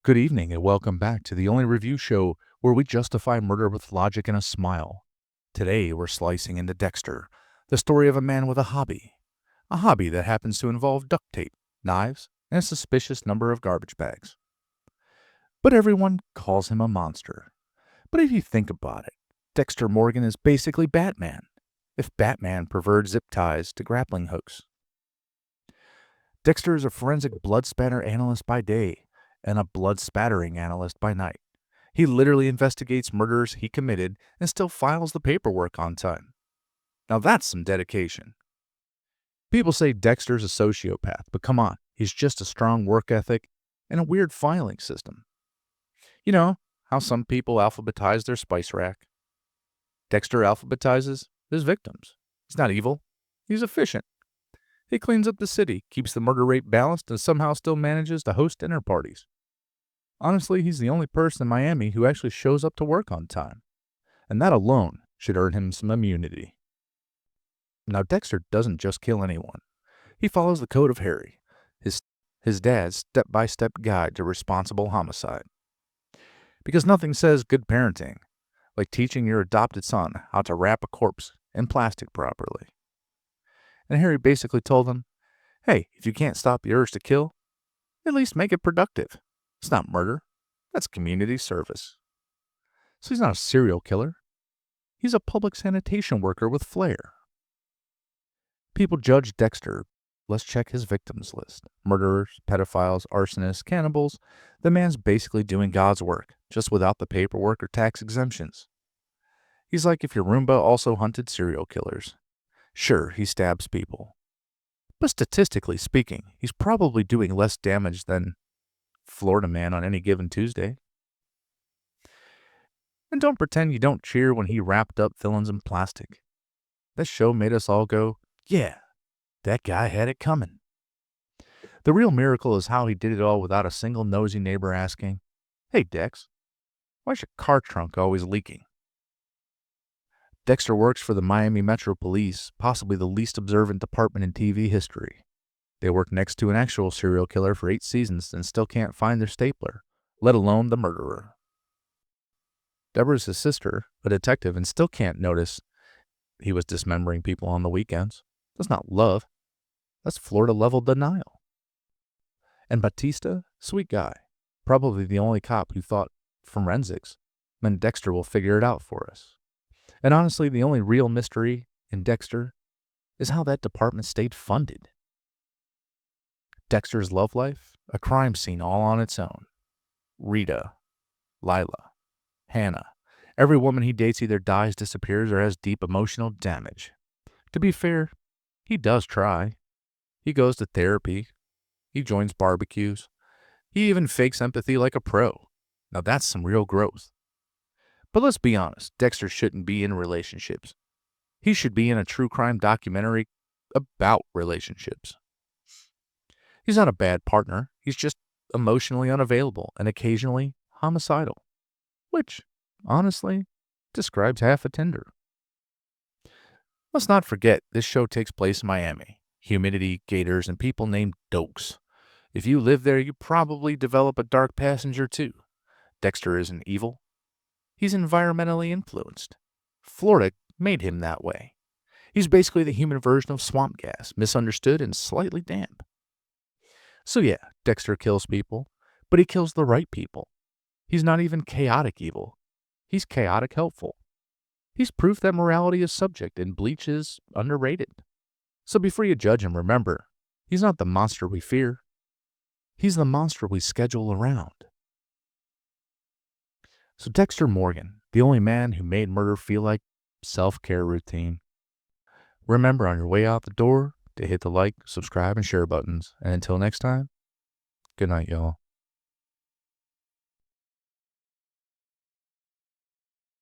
Good evening and welcome back to the only review show where we justify murder with logic and a smile. Today we're slicing into Dexter, the story of a man with a hobby. A hobby that happens to involve duct tape, knives, and a suspicious number of garbage bags. But everyone calls him a monster. But if you think about it, Dexter Morgan is basically Batman, if Batman preferred zip ties to grappling hooks. Dexter is a forensic blood spatter analyst by day and a blood spattering analyst by night. He literally investigates murders he committed and still files the paperwork on time. Now that's some dedication. People say Dexter's a sociopath, but come on, he's just a strong work ethic and a weird filing system. You know how some people alphabetize their spice rack? Dexter alphabetizes his victims. He's not evil. He's efficient. He cleans up the city, keeps the murder rate balanced, and somehow still manages to host dinner parties. Honestly, he's the only person in Miami who actually shows up to work on time. And that alone should earn him some immunity. Now, Dexter doesn't just kill anyone. He follows the code of Harry, his dad's step-by-step guide to responsible homicide. Because nothing says good parenting like teaching your adopted son how to wrap a corpse in plastic properly. And Harry basically told him, hey, if you can't stop the urge to kill, at least make it productive. It's not murder. That's community service. So he's not a serial killer. He's a public sanitation worker with flair. People judge Dexter. Let's check his victims list. Murderers, pedophiles, arsonists, cannibals. The man's basically doing God's work, just without the paperwork or tax exemptions. He's like if your Roomba also hunted serial killers. Sure, he stabs people. But statistically speaking, he's probably doing less damage than Florida Man on any given Tuesday. And don't pretend you don't cheer when he wrapped up villains in plastic. This show made us all go, yeah, that guy had it coming. The real miracle is how he did it all without a single nosy neighbor asking, hey Dex, why's your car trunk always leaking? Dexter works for the Miami Metro Police, possibly the least observant department in TV history. They work next to an actual serial killer for 8 seasons and still can't find their stapler, let alone the murderer. Deborah's his sister, a detective, and still can't notice he was dismembering people on the weekends. That's not love. That's Florida-level denial. And Batista, sweet guy, probably the only cop who thought forensics meant Dexter will figure it out for us. And honestly, the only real mystery in Dexter is how that department stayed funded. Dexter's love life, a crime scene all on its own. Rita, Lila, Hannah. Every woman he dates either dies, disappears, or has deep emotional damage. To be fair, he does try. He goes to therapy. He joins barbecues. He even fakes empathy like a pro. Now that's some real growth. But let's be honest, Dexter shouldn't be in relationships. He should be in a true crime documentary about relationships. He's not a bad partner. He's just emotionally unavailable and occasionally homicidal, which, honestly, describes half a Tinder. Let's not forget, this show takes place in Miami. Humidity, gators, and people named Dokes. If you live there, you probably develop a dark passenger too. Dexter isn't evil. He's environmentally influenced. Florida made him that way. He's basically the human version of swamp gas, misunderstood and slightly damp. So yeah, Dexter kills people, but he kills the right people. He's not even chaotic evil. He's chaotic helpful. He's proof that morality is subject and bleach is underrated. So before you judge him, remember, he's not the monster we fear. He's the monster we schedule around. So Dexter Morgan, the only man who made murder feel like self-care routine. Remember on your way out the door to hit the like, subscribe, and share buttons. And until next time, good night, y'all.